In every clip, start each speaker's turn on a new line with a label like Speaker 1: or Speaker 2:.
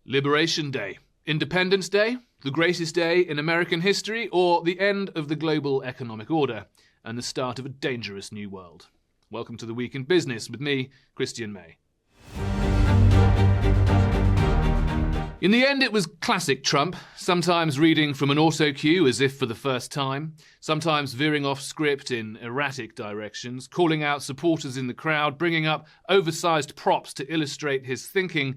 Speaker 1: Liberation Day, Independence Day, the greatest day in American history, or the end of the global economic order and the start of a dangerous new world? Welcome to The Week in Business with me, Christian May. In the end, it was classic Trump, sometimes reading from an auto cue as if for the first time, sometimes veering off script in erratic directions, calling out supporters in the crowd, bringing up oversized props to illustrate his thinking.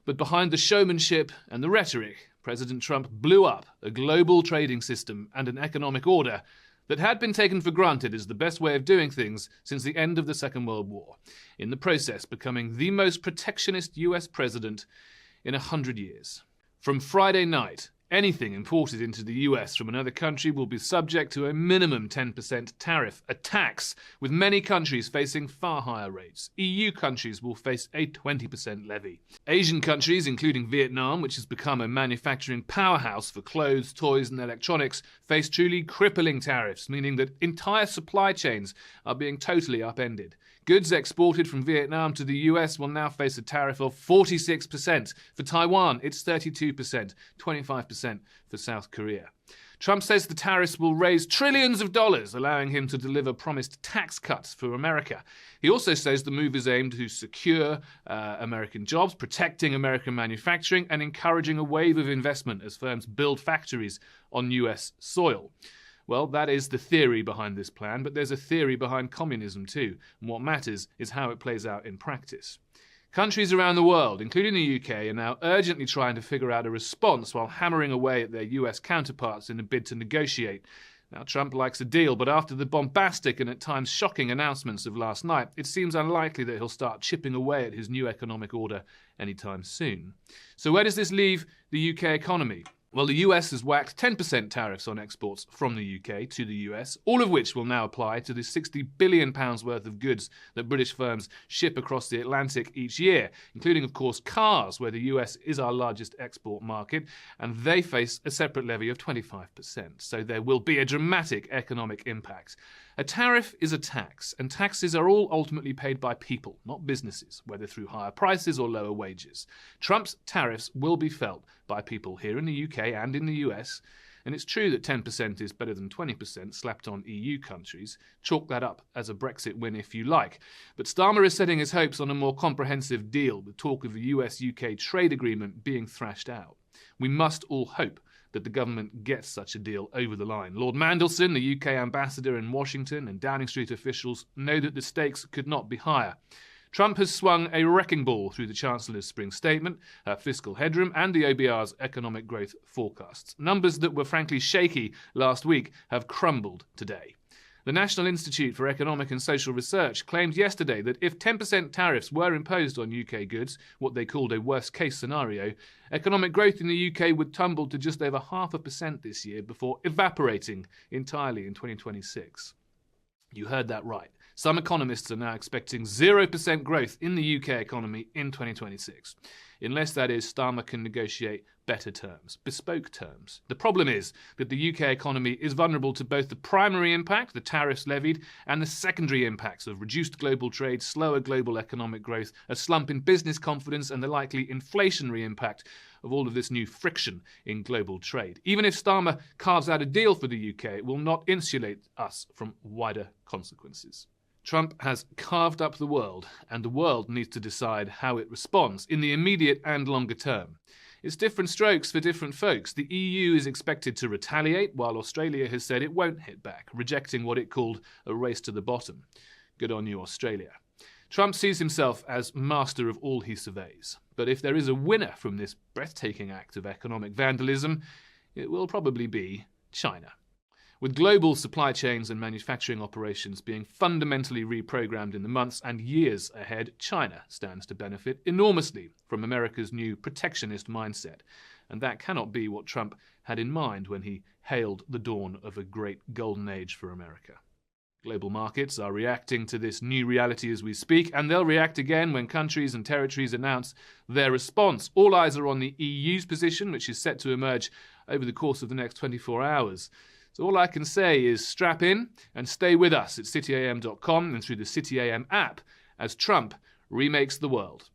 Speaker 1: But behind the showmanship and the rhetoric, President Trump blew up a global trading system and an economic order that had been taken for granted as the best way of doing things since the end of the Second World War, in the process becoming the most protectionist US president in 100 years. From Friday night, anything imported into the US from another country will be subject to a minimum 10% tariff, a tax, with many countries facing far higher rates. EU countries will face a 20% levy. Asian countries, including Vietnam, which has become a manufacturing powerhouse for clothes, toys and electronics, face truly crippling tariffs, meaning that entire supply chains are being totally upended. Goods exported from Vietnam to the US will now face a tariff of 46%. For Taiwan, it's 32%, 25% for South Korea. Trump says the tariffs will raise trillions of dollars, allowing him to deliver promised tax cuts for America. He also says the move is aimed to secure American jobs, protecting American manufacturing, and encouraging a wave of investment as firms build factories on US soil. Well, that is the theory behind this plan, but there's a theory behind communism too, and what matters is how it plays out in practice. Countries around the world, including the UK, are now urgently trying to figure out a response while hammering away at their US counterparts in a bid to negotiate. Now, Trump likes a deal, but after the bombastic and at times shocking announcements of last night, it seems unlikely that he'll start chipping away at his new economic order anytime soon. So where does this leave the UK economy? Well, the US has whacked 10% tariffs on exports from the UK to the US, all of which will now apply to the £60 billion worth of goods that British firms ship across the Atlantic each year, including, of course, cars, where the US is our largest export market, and they face a separate levy of 25%. So there will be a dramatic economic impact. A tariff is a tax, and taxes are all ultimately paid by people, not businesses, whether through higher prices or lower wages. Trump's tariffs will be felt by people here in the UK and in the US, and it's true that 10% is better than 20% slapped on EU countries. Chalk that up as a Brexit win if you like. But Starmer is setting his hopes on a more comprehensive deal, with talk of a US-UK trade agreement being thrashed out. We must all hope that the government gets such a deal over the line. Lord Mandelson, the UK ambassador in Washington, and Downing Street officials know that the stakes could not be higher. Trump has swung a wrecking ball through the Chancellor's spring statement, her fiscal headroom, and the OBR's economic growth forecasts. Numbers that were frankly shaky last week have crumbled today. The National Institute for Economic and Social Research claimed yesterday that if 10% tariffs were imposed on UK goods, what they called a worst-case scenario, economic growth in the UK would tumble to just over 0.5% this year before evaporating entirely in 2026. You heard that right. Some economists are now expecting 0% growth in the UK economy in 2026, unless that is Starmer can negotiate better terms, bespoke terms. The problem is that the UK economy is vulnerable to both the primary impact, the tariffs levied, and the secondary impacts of reduced global trade, slower global economic growth, a slump in business confidence, and the likely inflationary impact of all of this new friction in global trade. Even if Starmer carves out a deal for the UK, it will not insulate us from wider consequences. Trump has carved up the world, and the world needs to decide how it responds in the immediate and longer term. It's different strokes for different folks. The EU is expected to retaliate, while Australia has said it won't hit back, rejecting what it called a race to the bottom. Good on you, Australia. Trump sees himself as master of all he surveys. But if there is a winner from this breathtaking act of economic vandalism, it will probably be China. With global supply chains and manufacturing operations being fundamentally reprogrammed in the months and years ahead, China stands to benefit enormously from America's new protectionist mindset. And that cannot be what Trump had in mind when he hailed the dawn of a great golden age for America. Global markets are reacting to this new reality as we speak, and they'll react again when countries and territories announce their response. All eyes are on the EU's position, which is set to emerge over the course of the next 24 hours. So all I can say is strap in and stay with us at cityam.com and through the CityAM app as Trump remakes the world.